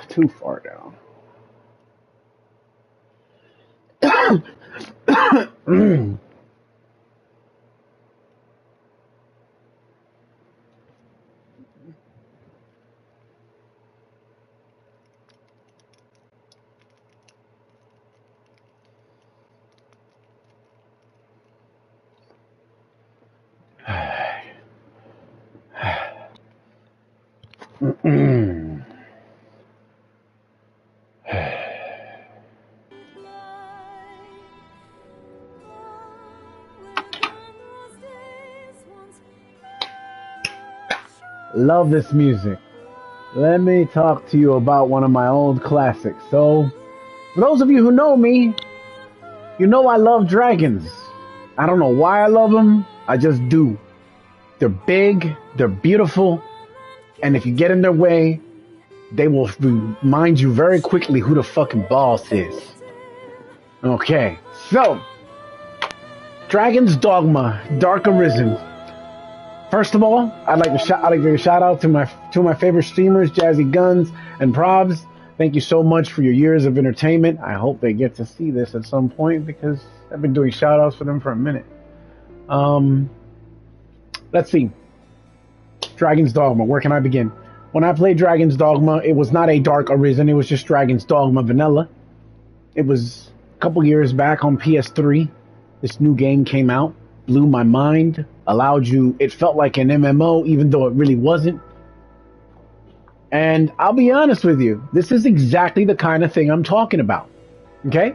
Too far down. Love this music. Let me talk to you about one of my old classics. So, for those of you who know me, you know I love dragons. I don't know why I love them. I just do. They're big, they're beautiful, and if you get in their way, they will remind you very quickly who the fucking boss is. Okay, so Dragon's Dogma, Dark Arisen. First of all, I'd like to give a shout out to my favorite streamers, Jazzy Guns and Probs. Thank you so much for your years of entertainment. I hope they get to see this at some point because I've been doing shout outs for them for a minute. Let's see. Dragon's Dogma, where can I begin? When I played Dragon's Dogma, it was not a Dark Arisen, it was just Dragon's Dogma Vanilla. It was a couple years back on PS3. This new game came out, blew my mind, it felt like an MMO, even though it really wasn't. And I'll be honest with you, this is exactly the kind of thing I'm talking about. Okay?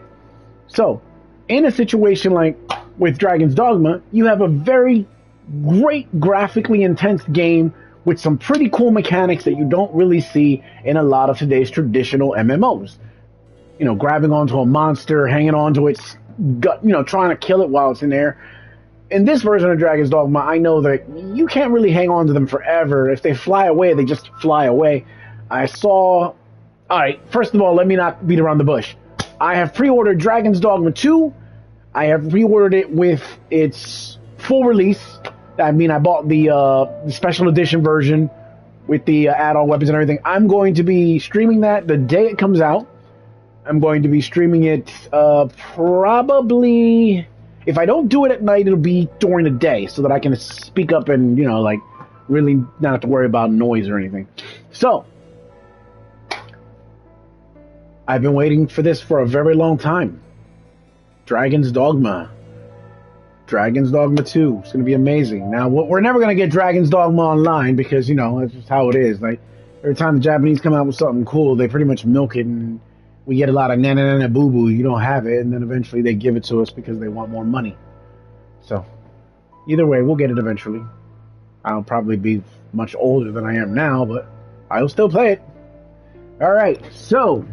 So, in a situation like with Dragon's Dogma, you have a very great graphically intense game with some pretty cool mechanics that you don't really see in a lot of today's traditional MMOs. You know, grabbing onto a monster, hanging onto its gut, trying to kill it while it's in there. In this version of Dragon's Dogma, I know that you can't really hang on to them forever. If they fly away, they just fly away. Alright, first of all, let me not beat around the bush. I have pre-ordered Dragon's Dogma 2. I have pre-ordered it with its full release. I mean, I bought the special edition version with the add-on weapons and everything. I'm going to be streaming that the day it comes out. I'm going to be streaming it probably... If I don't do it at night, it'll be during the day so that I can speak up and, really not have to worry about noise or anything. So, I've been waiting for this for a very long time. Dragon's Dogma. Dragon's Dogma 2. It's going to be amazing. Now, we're never going to get Dragon's Dogma online because, that's just how it is. Like, every time the Japanese come out with something cool, they pretty much milk it and we get a lot of na-na-na-na boo-boo, you don't have it, and then eventually they give it to us because they want more money. So, either way, we'll get it eventually. I'll probably be much older than I am now, but I'll still play it. Alright, so,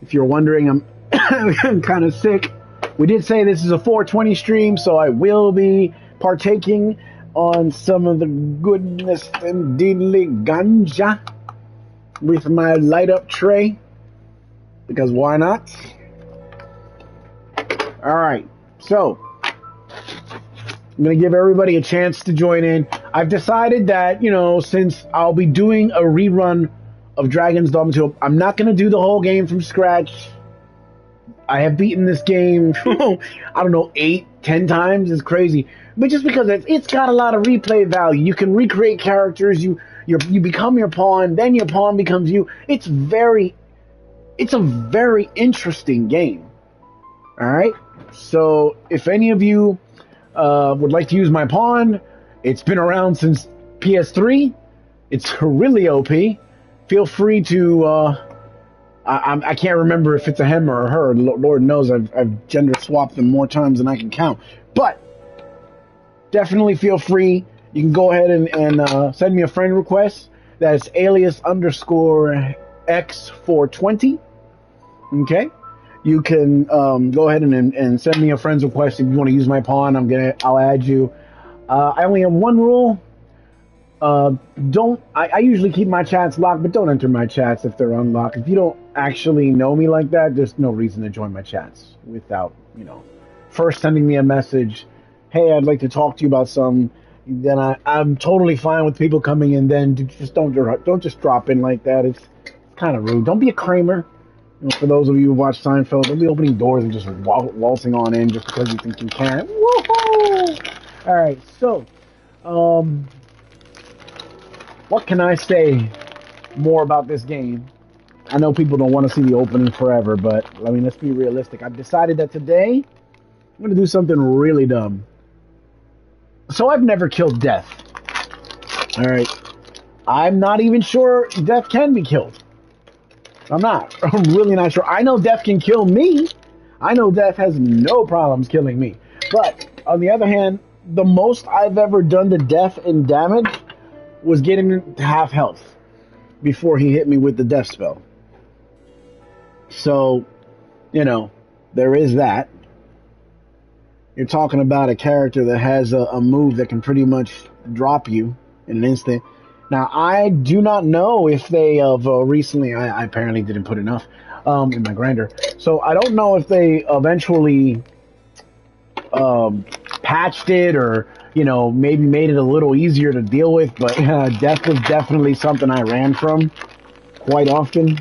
if you're wondering, I'm kind of sick. We did say this is a 420 stream, so I will be partaking on some of the goodness and diddly ganja with my light-up tray. Because why not? Alright, so I'm going to give everybody a chance to join in. I've decided that, since I'll be doing a rerun of Dragon's Dogma 2, I'm not going to do the whole game from scratch. I have beaten this game, I don't know, 8, 10 times. It's crazy. But just because it's got a lot of replay value. You can recreate characters. You become your pawn, then your pawn becomes you. It's a very interesting game. Alright? So, if any of you would like to use my pawn, it's been around since PS3. It's really OP. Feel free to... I can't remember if it's a him or a her. Lord knows I've gender swapped them more times than I can count. But, definitely feel free. You can go ahead and send me a friend request. That's alias_X420. Okay, you can go ahead and send me a friend's request if you want to use my pawn. I'll add you. I only have one rule. I usually keep my chats locked, but don't enter my chats if they're unlocked. If you don't actually know me like that, there's no reason to join my chats without first sending me a message. Hey, I'd like to talk to you about some. Then I'm totally fine with people coming in. Then just don't just drop in like that. It's kind of rude. Don't be a Kramer. You know, for those of you who watch Seinfeld, don't be opening doors and just waltzing on in just because you think you can. Woohoo! All right, so, what can I say more about this game? I know people don't want to see the opening forever, but I mean, let's be realistic. I've decided that today I'm going to do something really dumb. So I've never killed Death. All right. I'm not even sure Death can be killed. I'm not. I'm really not sure. I know Death can kill me. I know Death has no problems killing me. But on the other hand, the most I've ever done to Death in damage was getting him to half health before he hit me with the Death spell. So, you know, there is that. You're talking about a character that has a move that can pretty much drop you in an instant. Now, I do not know if they have recently, I apparently didn't put enough in my grinder. So I don't know if they eventually patched it or, you know, maybe made it a little easier to deal with. But Death was definitely something I ran from quite often.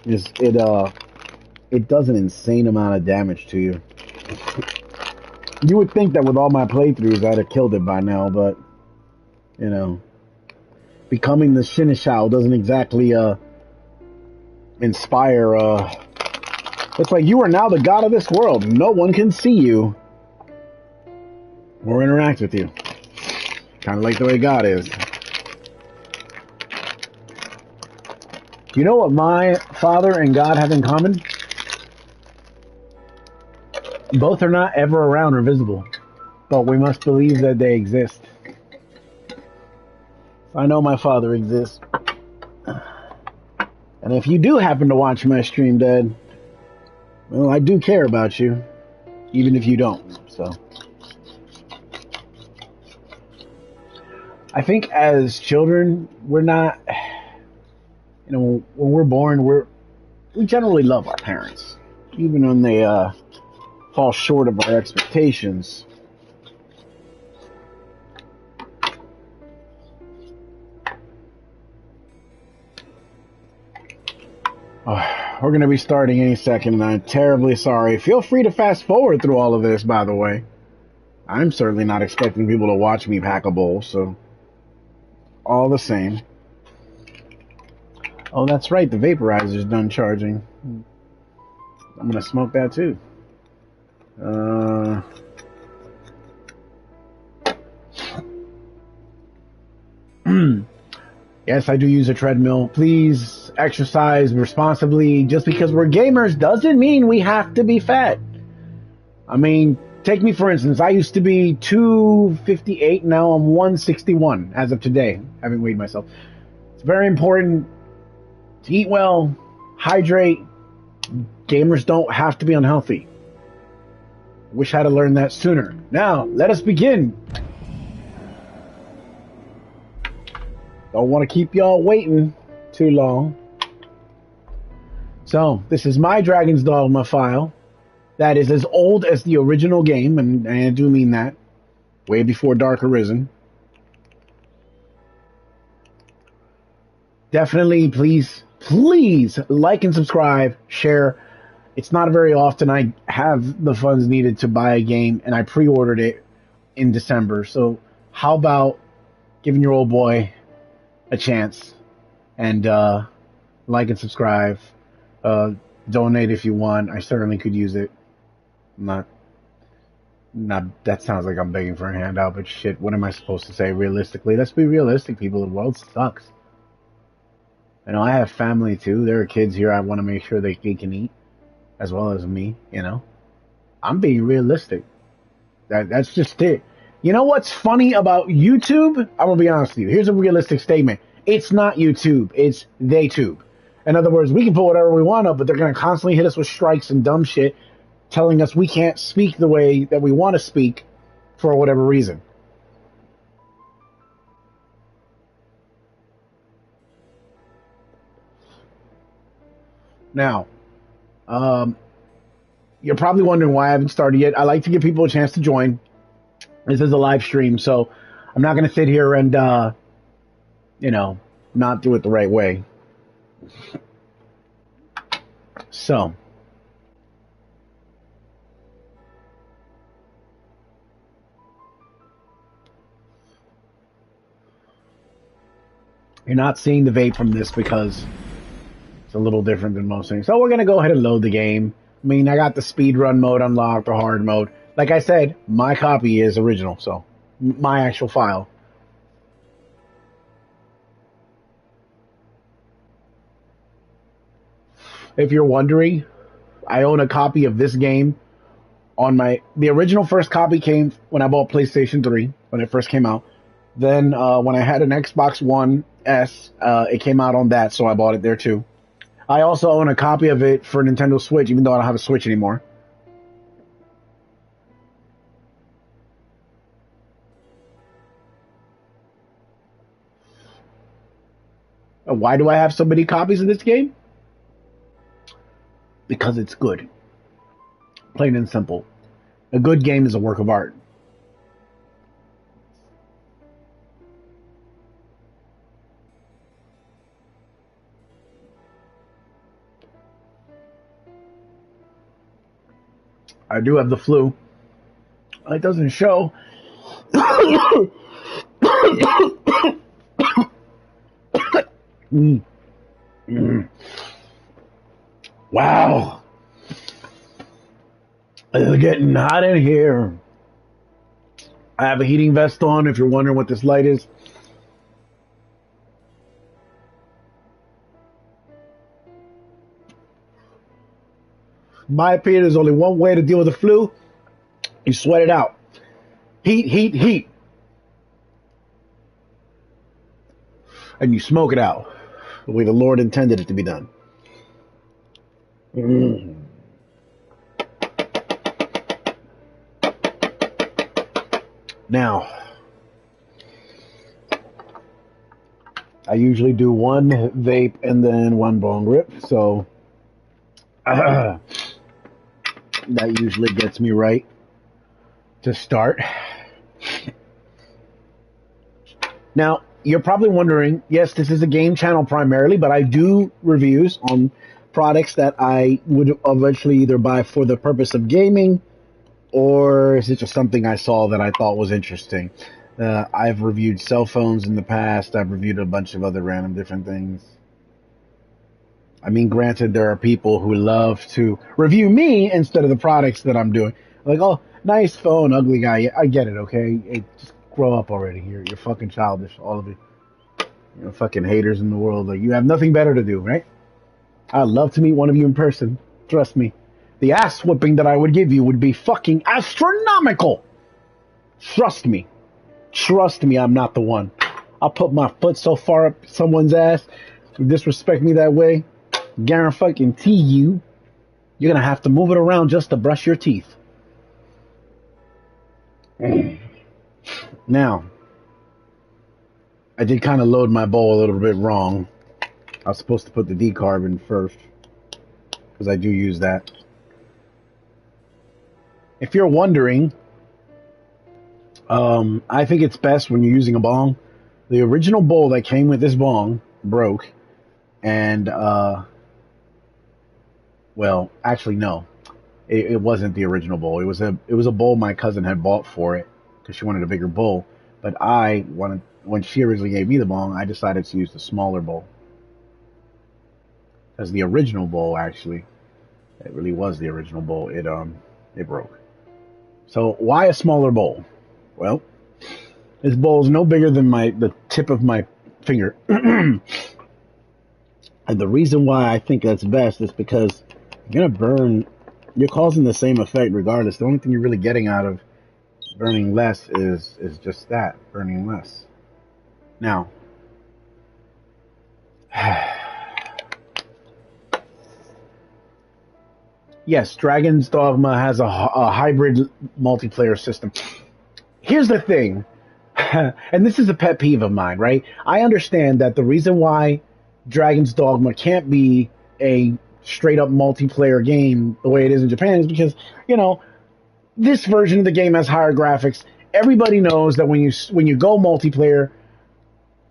It does an insane amount of damage to you. You would think that with all my playthroughs I'd have killed it by now, but you know, becoming the Shinichao doesn't exactly inspire. It's like you are now the god of this world. No one can see you or interact with you. Kind of like the way God is. You know what my father and God have in common? Both are not ever around or visible, but we must believe that they exist. I know my father exists. And if you do happen to watch my stream, Dad, well, I do care about you, even if you don't, so. I think as children, we're not, you know, when we're born, we generally love our parents, even when they fall short of our expectations. We're going to be starting any second, and I'm terribly sorry. Feel free to fast forward through all of this, by the way. I'm certainly not expecting people to watch me pack a bowl, so all the same. Oh, that's right, the vaporizer's done charging. I'm going to smoke that too. Yes, I do use a treadmill. Please exercise responsibly. Just because we're gamers doesn't mean we have to be fat. I mean, take me for instance. I used to be 258. Now I'm 161 as of today. I haven't weighed myself. It's very important to eat well, hydrate. Gamers don't have to be unhealthy. Wish I had learned that sooner. Now, let us begin. Don't want to keep y'all waiting too long. So, this is my Dragon's Dogma file. That is as old as the original game, and I do mean that. Way before Dark Arisen. Definitely, please like and subscribe, share. It's not very often I have the funds needed to buy a game, and I pre-ordered it in December. So how about giving your old boy a chance and like and subscribe, donate if you want. I certainly could use it. Not that sounds like I'm begging for a handout, but shit, what am I supposed to say realistically? Let's be realistic, people. The world sucks. You know, I have family too. There are kids here I want to make sure they can eat, as well as me, you know. I'm being realistic. That's just it. You know what's funny about YouTube? I'm going to be honest with you. Here's a realistic statement. It's not YouTube. It's TheyTube. In other words, we can put whatever we want up, but they're going to constantly hit us with strikes and dumb shit, telling us we can't speak the way that we want to speak for whatever reason. Now, you're probably wondering why I haven't started yet. I like to give people a chance to join. This is a live stream, so I'm not going to sit here and, you know, not do it the right way. So, you're not seeing the vape from this because it's a little different than most things. So we're going to go ahead and load the game. I mean, I got the speed run mode unlocked, the hard mode. Like I said, my copy is original, so my actual file. If you're wondering, I own a copy of this game on the original first copy came when I bought PlayStation 3 when it first came out. Then when I had an Xbox One S, it came out on that, so I bought it there too. I also own a copy of it for Nintendo Switch, even though I don't have a Switch anymore. Why do I have so many copies of this game? Because it's good. Plain and simple. A good game is a work of art. I do have the flu. It doesn't show. Wow. It's getting hot in here. I have a heating vest on if you're wondering what this light is. In my opinion, there's only one way to deal with the flu. You sweat it out. Heat, heat, heat. And you smoke it out the way the Lord intended it to be done. Now, I usually do one vape and then one bong rip, so that usually gets me right to start. Now, you're probably wondering, yes, this is a game channel primarily, but I do reviews on products that I would eventually either buy for the purpose of gaming, or is it just something I saw that I thought was interesting? I've reviewed cell phones in the past. I've reviewed a bunch of other random different things. I mean, granted, there are people who love to review me instead of the products that I'm doing. Like, oh, nice phone, ugly guy. I get it, okay? Hey, just grow up already. You're fucking childish, all of you. You're fucking haters in the world. Like, you have nothing better to do, right? I'd love to meet one of you in person. Trust me. The ass whipping that I would give you would be fucking astronomical. Trust me. Trust me, I'm not the one. I'll put my foot so far up someone's ass to disrespect me that way. Guarantee you, you're gonna have to move it around just to brush your teeth. Now, I did kind of load my bowl a little bit wrong. I was supposed to put the decarb in first, because I do use that. If you're wondering, I think it's best when you're using a bong. The original bowl that came with this bong broke, and well, actually no, it wasn't the original bowl. It was a bowl my cousin had bought for it because she wanted a bigger bowl. But I wanted, when she originally gave me the bong, I decided to use the smaller bowl. Because the original bowl, actually, it really was the original bowl. It broke. So why a smaller bowl? Well, this bowl is no bigger than the tip of my finger. And the reason why I think that's best is because you're gonna burn. You're causing the same effect regardless. The only thing you're really getting out of burning less is just that, burning less. Now, yes, Dragon's Dogma has a hybrid multiplayer system. Here's the thing, and this is a pet peeve of mine, right? I understand that the reason why Dragon's Dogma can't be a straight up multiplayer game the way it is in Japan is because, this version of the game has higher graphics. Everybody knows that when you go multiplayer,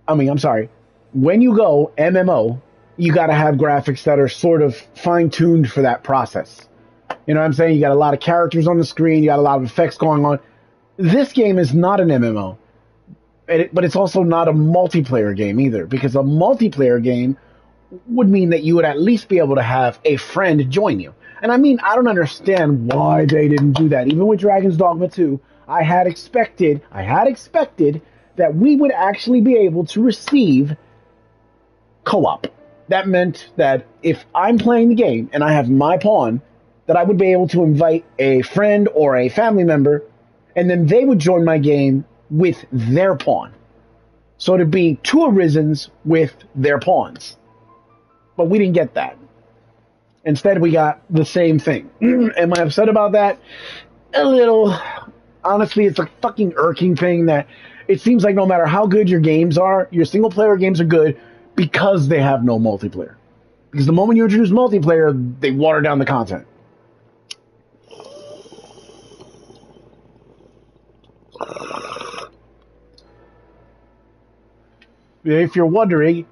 when you go MMO, you got to have graphics that are sort of fine-tuned for that process. You know what I'm saying? You got a lot of characters on the screen. You got a lot of effects going on. This game is not an MMO, but it's also not a multiplayer game either, because a multiplayer game would mean that you would at least be able to have a friend join you. And I mean, I don't understand why they didn't do that. Even with Dragon's Dogma 2, I had expected that we would actually be able to receive co-op. That meant that if I'm playing the game and I have my pawn, that I would be able to invite a friend or a family member, and then they would join my game with their pawn. So it'd be two Arisens with their pawns. But we didn't get that. Instead, we got the same thing. Am I upset about that? A little. Honestly, it's a fucking irking thing that it seems like no matter how good your games are, your single-player games are good because they have no multiplayer. Because the moment you introduce multiplayer, they water down the content. If you're wondering,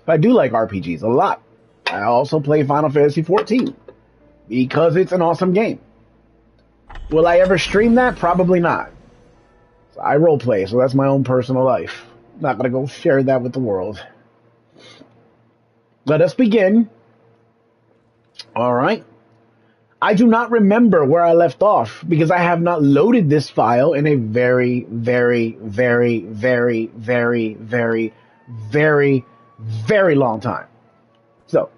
I do like RPGs a lot. I also play Final Fantasy XIV because it's an awesome game. Will I ever stream that? Probably not. So I roleplay, so that's my own personal life. Not gonna go share that with the world. Let us begin. All right. I do not remember where I left off because I have not loaded this file in a very, very, very, very, very, very, very, very long time. So,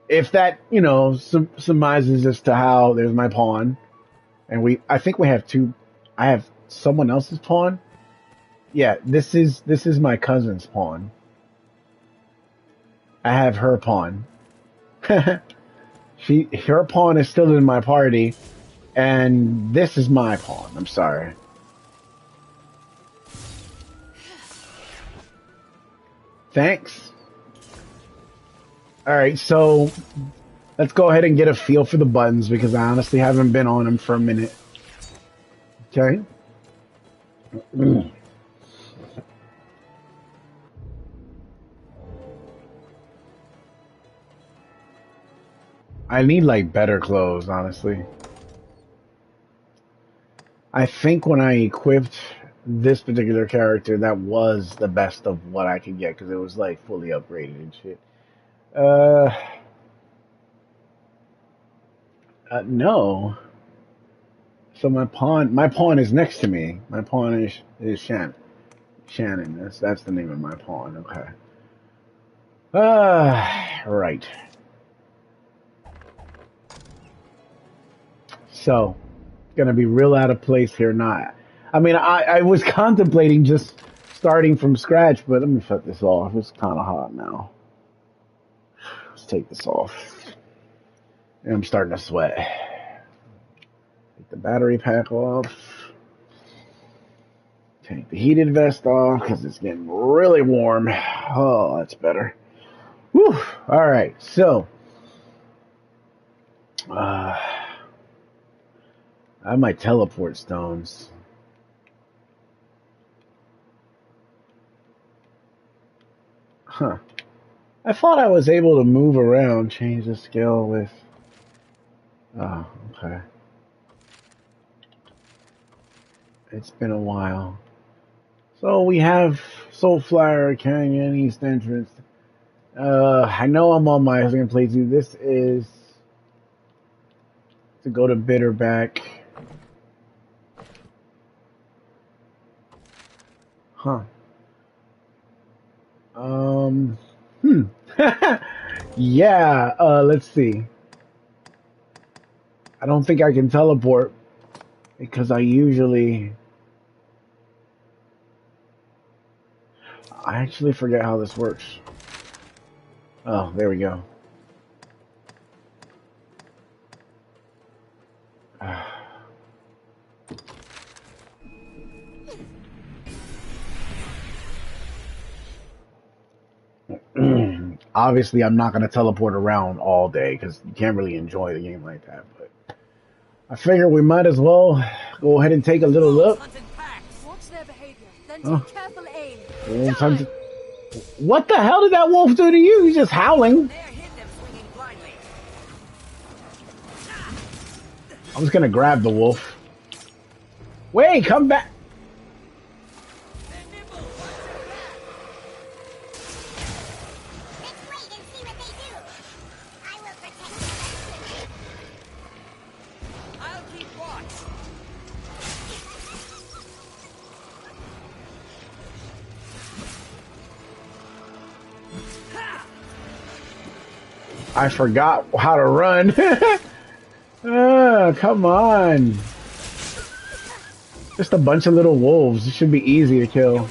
if that, you know, surmises as to how there's my pawn, and I think we have two. I have someone else's pawn. Yeah, this is my cousin's pawn. I have her pawn. Her pawn is still in my party, and this is my pawn. I'm sorry. Thanks. Alright, so let's go ahead and get a feel for the buttons because I honestly haven't been on them for a minute. Okay. I need like better clothes, honestly. I think when I equipped this particular character, that was the best of what I could get because it was like fully upgraded and shit. No. So my pawn is next to me. My pawn is Shannon. Shannon, that's the name of my pawn. Okay. Right. So, gonna be real out of place here. Not. I mean, I was contemplating just starting from scratch, but let me shut this off. It's kind of hot now. Let's take this off. And I'm starting to sweat. Take the battery pack off. Take the heated vest off because it's getting really warm. Oh, that's better. Whew. All right, so I have my teleport stones. Huh. I thought I was able to move around, change the skill with... Oh, okay. It's been a while. So we have Soulflower Canyon, East Entrance. I know I'm on my second playthrough. This is to go to Bitterback. Huh. Yeah, let's see. I don't think I can teleport because I actually forget how this works. Oh, there we go. Obviously, I'm not going to teleport around all day because you can't really enjoy the game like that. But I figure we might as well go ahead and take a little look. Watch their behavior, then take careful aim. What the hell did that wolf do to you? He's just howling. I was gonna grab the wolf. Wait, come back. I forgot how to run. Come on. Just a bunch of little wolves. It should be easy to kill.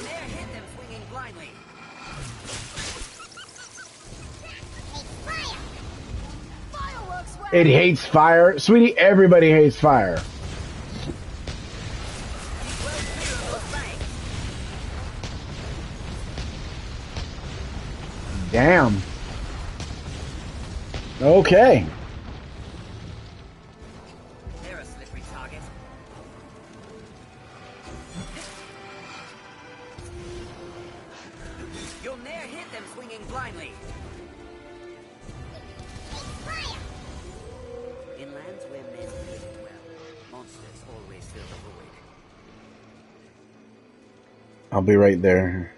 It hates fire. Sweetie, everybody hates fire. Damn. Okay. They're a slippery target. You'll ne'er hit them swinging blindly. In lands where men live well, monsters always fill the void. I'll be right there.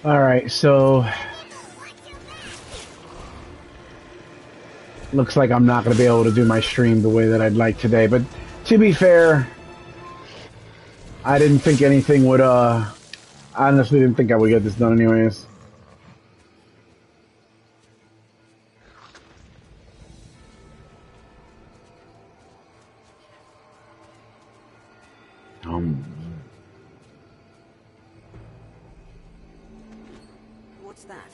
Alright, so looks like I'm not going to be able to do my stream the way that I'd like today, but to be fair, I didn't think anything would, I honestly didn't think I would get this done anyways. What's that?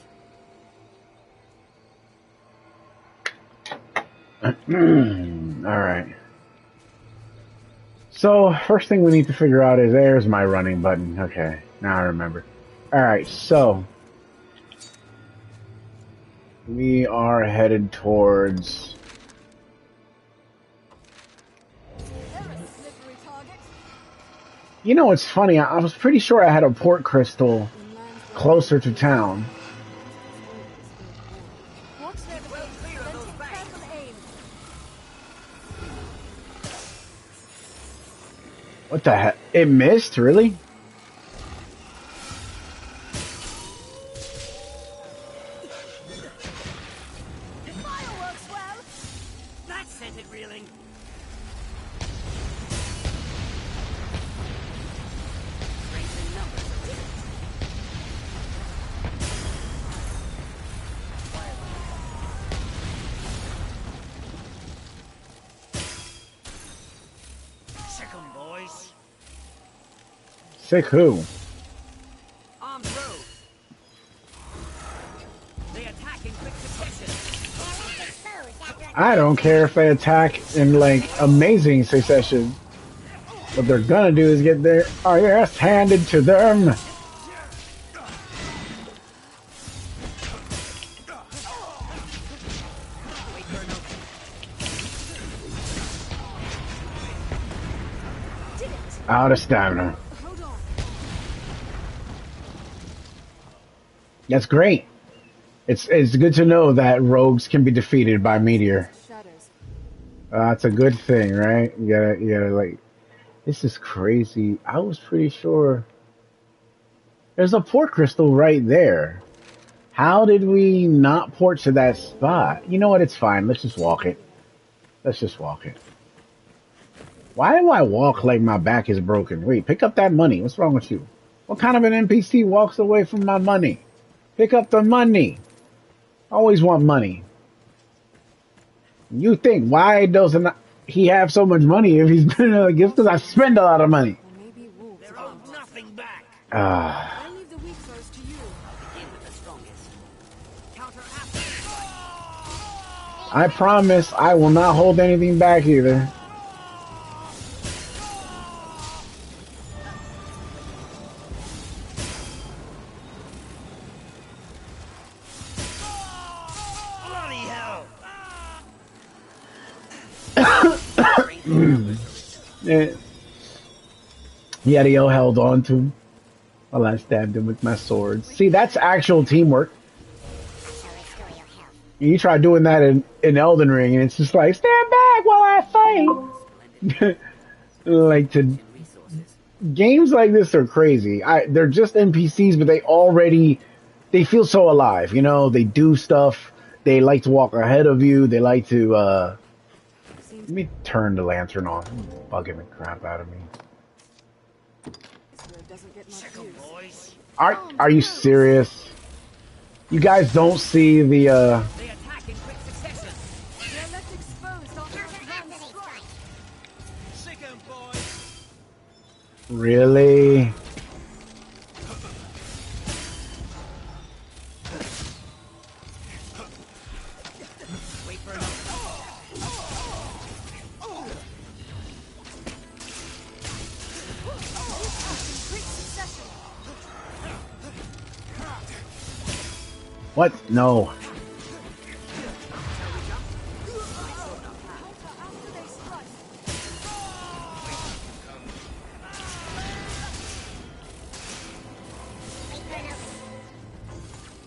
Alright. So, first thing we need to figure out is, there's my running button. Okay, now I remember. Alright, so we are headed towards... You know, it's funny, I was pretty sure I had a port crystal closer to town. What the heck? It missed? Really? Fireworks, well? That sent it reeling. Sick who? Armed road. They attack in quick succession. I don't care if they attack in like amazing succession. What they're gonna do is get their ass handed to them. Out of stamina. That's great. It's good to know that rogues can be defeated by meteor. That's a good thing, right? You gotta like. This is crazy. I was pretty sure there's a port crystal right there. How did we not port to that spot? You know what? It's fine. Let's just walk it. Let's just walk it. Why do I walk like my back is broken? Wait, pick up that money. What's wrong with you? What kind of an NPC walks away from my money? Pick up the money. Always want money. You think, why doesn't he have so much money if he's been a gift? Because I spend a lot of money. They're owed nothing back. I leave the weak foes to you. Begin with the strongest. Counteract. I promise I will not hold anything back either. Bloody hell! Eh, Yadeo held on to him while I stabbed him with my sword. See, that's actual teamwork. You try doing that in Elden Ring, and it's just like, stand back while I fight. Like to games like this are crazy. They're just NPCs, but they feel so alive. You know, they do stuff. They like to walk ahead of you. They like to. Let me turn the lantern off. It's bugging the crap out of me. Are you serious? You guys don't see the. They attack in quick succession. They're left exposed after a grand strike. Sick 'em, boys. Really? Wait for another. Quick succession. What? No. After they strike.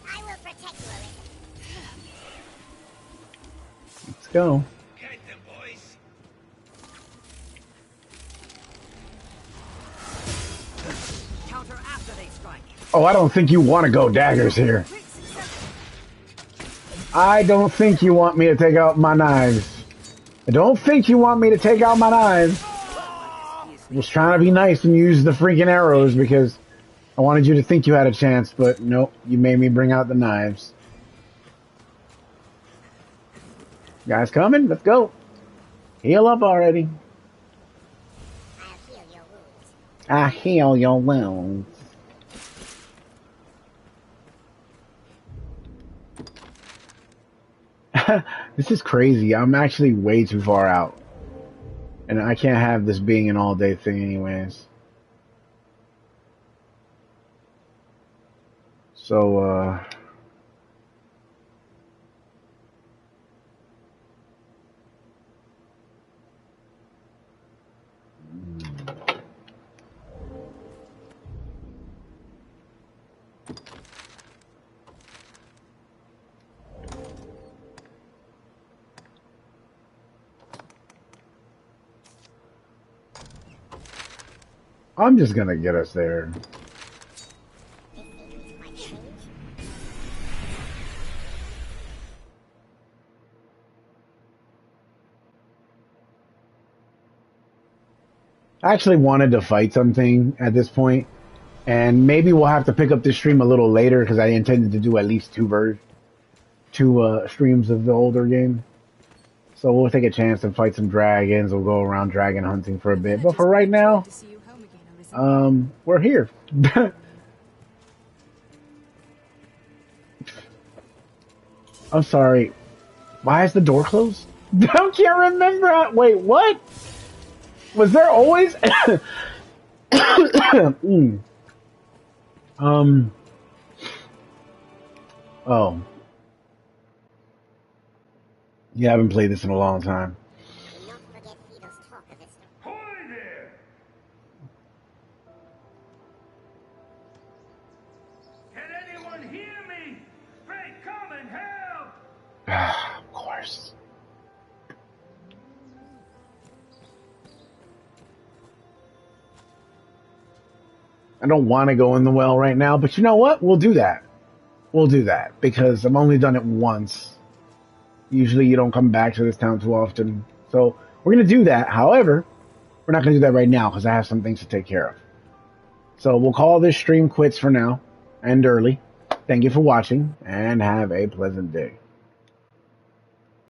I will protect you, Arisen. Let's go. Get them, boys. Counter after they strike. Oh, I don't think you want to go daggers here. Quick succession. I don't think you want me to take out my knives. I don't think you want me to take out my knives. I was trying to be nice and use the freaking arrows because I wanted you to think you had a chance, but nope, you made me bring out the knives. Guys coming? Let's go. Heal up already. I'll heal your wounds. I heal your wounds. This is crazy. I'm actually way too far out. And I can't have this being an all-day thing anyways. So, I'm just gonna get us there. I actually wanted to fight something at this point, and maybe we'll have to pick up this stream a little later because I intended to do at least two streams of the older game. So we'll take a chance and fight some dragons. We'll go around dragon hunting for a bit. But for right now, To see you home again, Arisen. we're here. I'm sorry. Why is the door closed? I can't remember. Wait, what? Was there always? Oh. Yeah, I haven't played this in a long time. Do not forget Fido's talk of this. Hoy there! Can anyone hear me? Pray come and help! Of course. I don't want to go in the well right now, but you know what? We'll do that. We'll do that because I've only done it once. Usually you don't come back to this town too often. So we're going to do that. However, we're not going to do that right now because I have some things to take care of. So we'll call this stream quits for now and early. Thank you for watching and have a pleasant day.